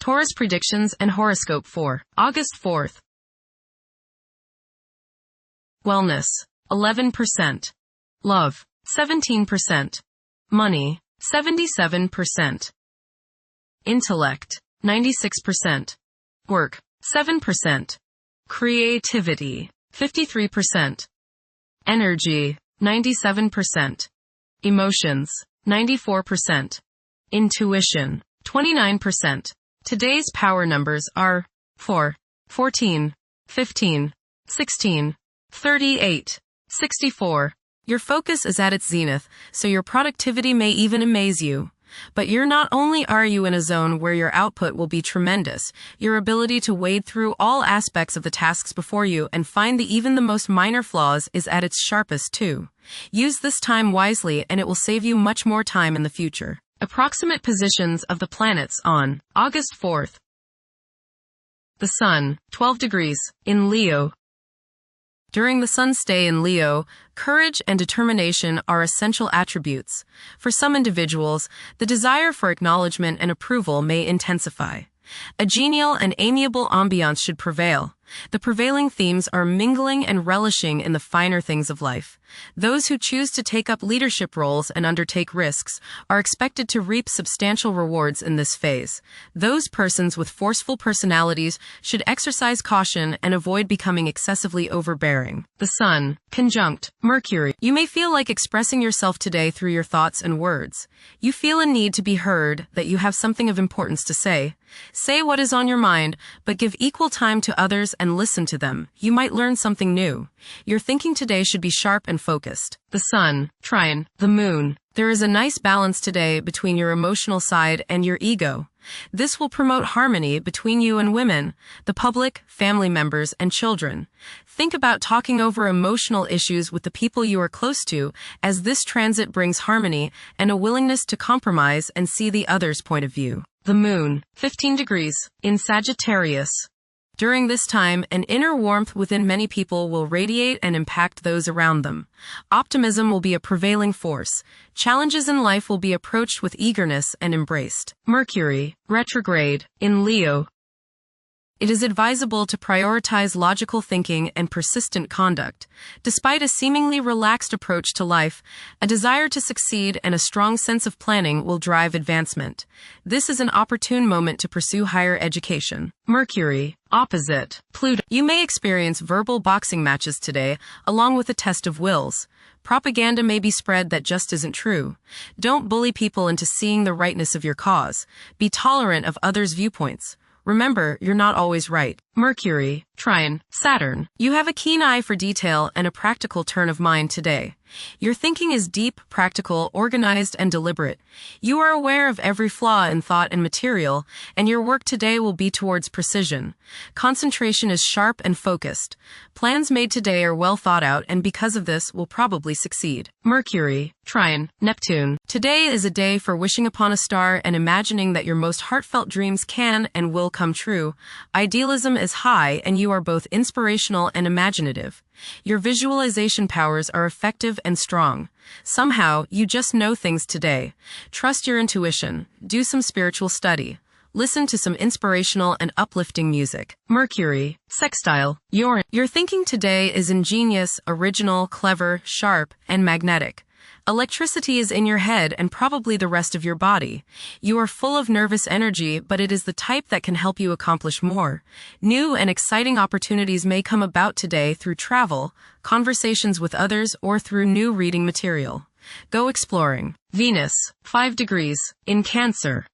Taurus predictions and horoscope for August 4th. Wellness, 11%. Love, 17%. Money, 77%. Intellect, 96%. Work, 7%. Creativity, 53%. Energy, 97%. Emotions, 94%. Intuition, 29%. Today's power numbers are 4, 14, 15, 16, 38, 64. Your focus is at its zenith, so your productivity may even amaze you. But not only are you in a zone where your output will be tremendous, your ability to wade through all aspects of the tasks before you and find even the most minor flaws is at its sharpest too. Use this time wisely and it will save you much more time in the future. Approximate positions of the planets on August 4th. The Sun, 12 degrees, in Leo. During the Sun's stay in Leo, courage and determination are essential attributes. For some individuals, the desire for acknowledgement and approval may intensify. A genial and amiable ambiance should prevail. The prevailing themes are mingling and relishing in the finer things of life. Those who choose to take up leadership roles and undertake risks are expected to reap substantial rewards in this phase. Those persons with forceful personalities should exercise caution and avoid becoming excessively overbearing. The Sun, conjunct Mercury. You may feel like expressing yourself today through your thoughts and words. You feel a need to be heard, that you have something of importance to say. Say what is on your mind, but give equal time to others and listen to them. You might learn something new. Your thinking today should be sharp and focused. The Sun, trine the Moon. There is a nice balance today between your emotional side and your ego. This will promote harmony between you and women, the public, family members, and children. Think about talking over emotional issues with the people you are close to, as this transit brings harmony and a willingness to compromise and see the other's point of view. The Moon, 15 degrees, in Sagittarius. During this time, an inner warmth within many people will radiate and impact those around them. Optimism will be a prevailing force. Challenges in life will be approached with eagerness and embraced. Mercury, retrograde, in Leo. It is advisable to prioritize logical thinking and persistent conduct. Despite a seemingly relaxed approach to life, a desire to succeed and a strong sense of planning will drive advancement. This is an opportune moment to pursue higher education. Mercury, opposite Pluto. You may experience verbal boxing matches today, along with a test of wills. Propaganda may be spread that just isn't true. Don't bully people into seeing the rightness of your cause. Be tolerant of others' viewpoints. Remember, you're not always right. Mercury, trine Saturn. You have a keen eye for detail and a practical turn of mind today. Your thinking is deep, practical, organized, and deliberate. You are aware of every flaw in thought and material, and your work today will be towards precision. Concentration is sharp and focused. Plans made today are well thought out, and because of this, will probably succeed. Mercury, trine Neptune. Today is a day for wishing upon a star and imagining that your most heartfelt dreams can and will come true. Idealism is high, and you are both inspirational and imaginative. Your visualization powers are effective and strong. Somehow, you just know things today. Trust your intuition. Do some spiritual study. Listen to some inspirational and uplifting music. Mercury, sextile Uranus. Your thinking today is ingenious, original, clever, sharp, and magnetic. Electricity is in your head and probably the rest of your body. You are full of nervous energy, but it is the type that can help you accomplish more. New and exciting opportunities may come about today through travel, conversations with others, or through new reading material. Go exploring. Venus, 5 degrees, in Cancer.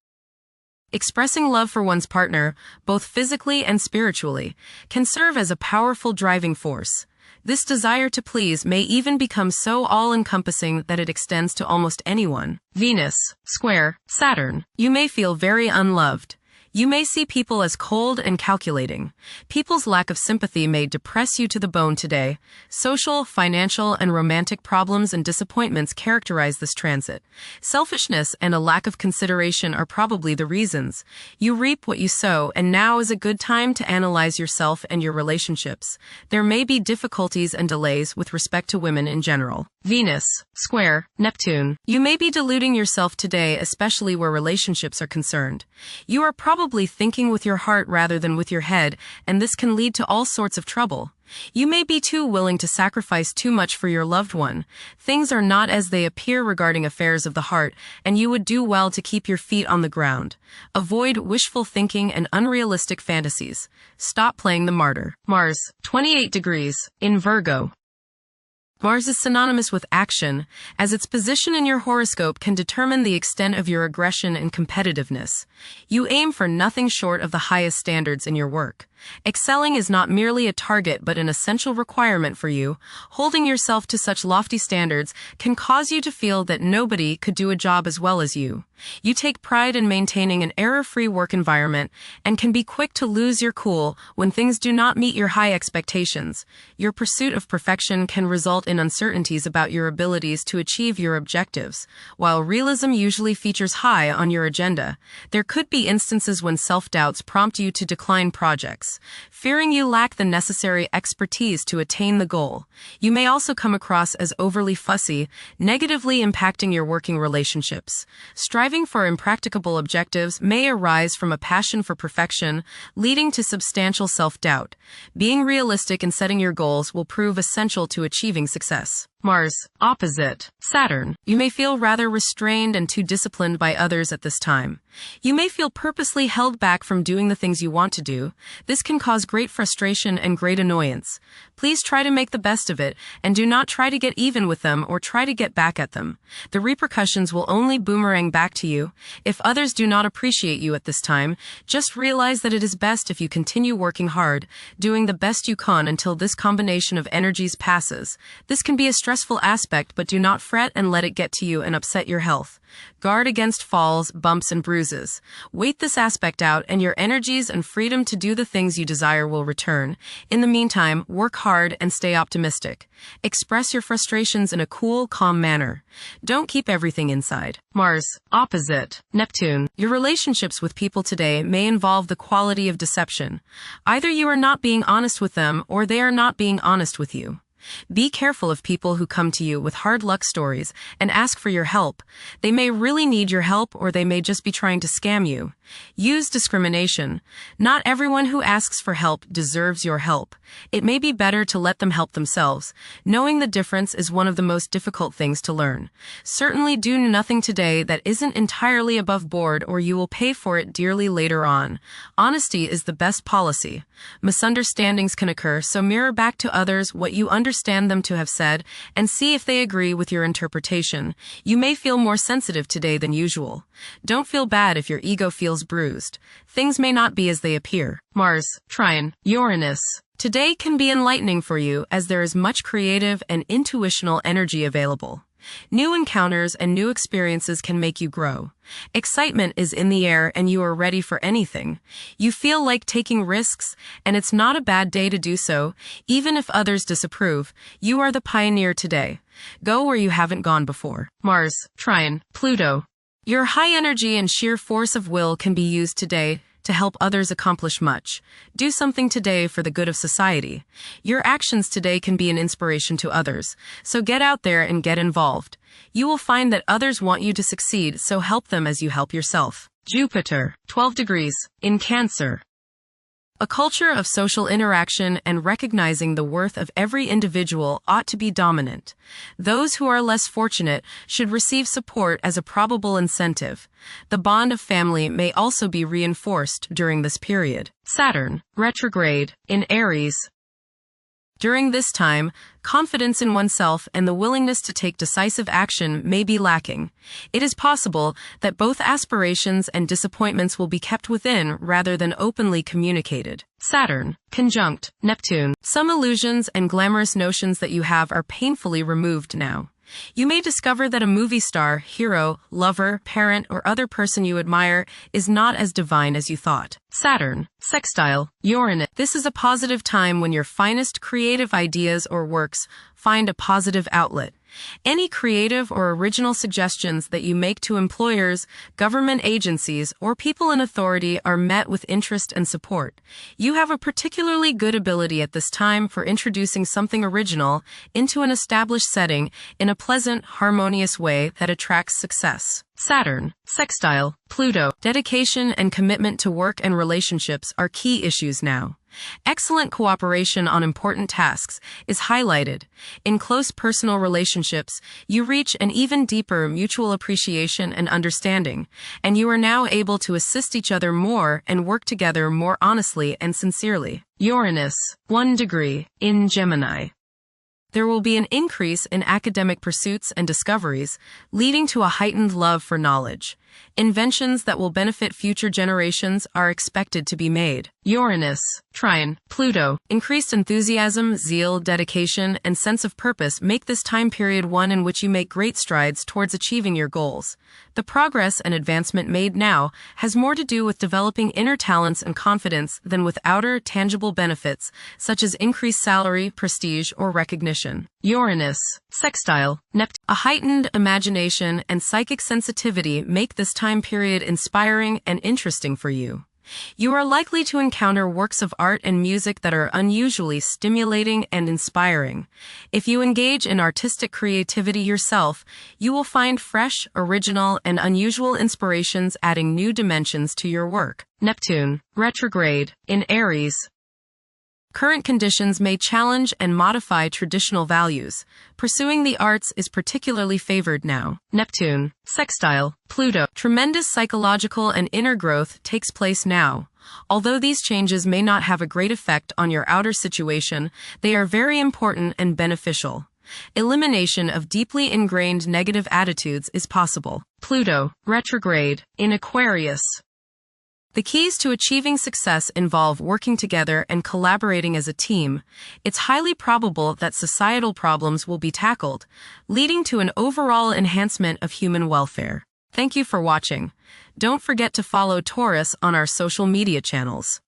Expressing love for one's partner, both physically and spiritually, can serve as a powerful driving force. This desire to please may even become so all-encompassing that it extends to almost anyone. Venus, square Saturn. You may feel very unloved. You may see people as cold and calculating. People's lack of sympathy may depress you to the bone today. Social, financial, and romantic problems and disappointments characterize this transit. Selfishness and a lack of consideration are probably the reasons. You reap what you sow, and now is a good time to analyze yourself and your relationships. There may be difficulties and delays with respect to women in general. Venus, square Neptune. You may be deluding yourself today, especially where relationships are concerned. You are probably probably thinking with your heart rather than with your head, and this can lead to all sorts of trouble. You may be too willing to sacrifice too much for your loved one. Things are not as they appear regarding affairs of the heart, and you would do well to keep your feet on the ground. Avoid wishful thinking and unrealistic fantasies. Stop playing the martyr. Mars, 28 degrees, in Virgo. Mars is synonymous with action, as its position in your horoscope can determine the extent of your aggression and competitiveness. You aim for nothing short of the highest standards in your work. Excelling is not merely a target but an essential requirement for you. Holding yourself to such lofty standards can cause you to feel that nobody could do a job as well as you. You take pride in maintaining an error-free work environment and can be quick to lose your cool when things do not meet your high expectations. Your pursuit of perfection can result in uncertainties about your abilities to achieve your objectives. While realism usually features high on your agenda, there could be instances when self-doubts prompt you to decline projects, fearing you lack the necessary expertise to attain the goal. You may also come across as overly fussy, negatively impacting your working relationships. Striving for impracticable objectives may arise from a passion for perfection, leading to substantial self-doubt. Being realistic in setting your goals will prove essential to achieving success. Mars, opposite Saturn. You may feel rather restrained and too disciplined by others at this time. You may feel purposely held back from doing the things you want to do. This can cause great frustration and great annoyance. Please try to make the best of it, and do not try to get even with them or try to get back at them. The repercussions will only boomerang back to you. If others do not appreciate you at this time, just realize that it is best if you continue working hard, doing the best you can until this combination of energies passes. This can be a stressful aspect, but do not fret and let it get to you and upset your health. Guard against falls, bumps, and bruises. Wait this aspect out, and your energies and freedom to do the things you desire will return. In the meantime, work hard and stay optimistic. Express your frustrations in a cool, calm manner. Don't keep everything inside. Mars, opposite Neptune. Your relationships with people today may involve the quality of deception. Either you are not being honest with them, or they are not being honest with you. Be careful of people who come to you with hard luck stories and ask for your help. They may really need your help, or they may just be trying to scam you. Use discrimination. Not everyone who asks for help deserves your help. It may be better to let them help themselves. Knowing the difference is one of the most difficult things to learn. Certainly do nothing today that isn't entirely above board, or you will pay for it dearly later on. Honesty is the best policy. Misunderstandings can occur, so mirror back to others what you understand them to have said and see if they agree with your interpretation. You may feel more sensitive today than usual. Don't feel bad if your ego feels bruised. Things may not be as they appear. Mars, trine Uranus. Today can be enlightening for you, as there is much creative and intuitional energy available. New encounters and new experiences can make you grow. Excitement is in the air, and you are ready for anything. You feel like taking risks, and it's not a bad day to do so. Even if others disapprove, you are the pioneer today. Go where you haven't gone before. Mars, trine Pluto. Your high energy and sheer force of will can be used today to help others accomplish much. Do something today for the good of society. Your actions today can be an inspiration to others, so get out there and get involved. You will find that others want you to succeed, so help them as you help yourself. Jupiter, 12 degrees, in Cancer. A culture of social interaction and recognizing the worth of every individual ought to be dominant. Those who are less fortunate should receive support as a probable incentive. The bond of family may also be reinforced during this period. Saturn, retrograde, in Aries. During this time, confidence in oneself and the willingness to take decisive action may be lacking. It is possible that both aspirations and disappointments will be kept within rather than openly communicated. Saturn, conjunct Neptune. Some illusions and glamorous notions that you have are painfully removed now. You may discover that a movie star, hero, lover, parent, or other person you admire is not as divine as you thought. Saturn, sextile Uranus. This is a positive time when your finest creative ideas or works find a positive outlet. Any creative or original suggestions that you make to employers, government agencies, or people in authority are met with interest and support. You have a particularly good ability at this time for introducing something original into an established setting in a pleasant, harmonious way that attracts success. Saturn, sextile, Pluto. Dedication and commitment to work and relationships are key issues now. Excellent cooperation on important tasks is highlighted. In close personal relationships, you reach an even deeper mutual appreciation and understanding, and you are now able to assist each other more and work together more honestly and sincerely. Uranus, 1 degree, in Gemini. There will be an increase in academic pursuits and discoveries, leading to a heightened love for knowledge. Inventions that will benefit future generations are expected to be made. Uranus, trine, Pluto. Increased enthusiasm, zeal, dedication, and sense of purpose make this time period one in which you make great strides towards achieving your goals. The progress and advancement made now has more to do with developing inner talents and confidence than with outer, tangible benefits, such as increased salary, prestige, or recognition. Uranus, sextile, Neptune. A heightened imagination and psychic sensitivity make this time period inspiring and interesting for you. You are likely to encounter works of art and music that are unusually stimulating and inspiring. If you engage in artistic creativity yourself, you will find fresh, original, and unusual inspirations adding new dimensions to your work. Neptune, retrograde, in Aries. Current conditions may challenge and modify traditional values. Pursuing the arts is particularly favored now. Neptune, sextile, Pluto. Tremendous psychological and inner growth takes place now. Although these changes may not have a great effect on your outer situation, they are very important and beneficial. Elimination of deeply ingrained negative attitudes is possible. Pluto, retrograde, in Aquarius. The keys to achieving success involve working together and collaborating as a team. It's highly probable that societal problems will be tackled, leading to an overall enhancement of human welfare. Thank you for watching. Don't forget to follow Taurus on our social media channels.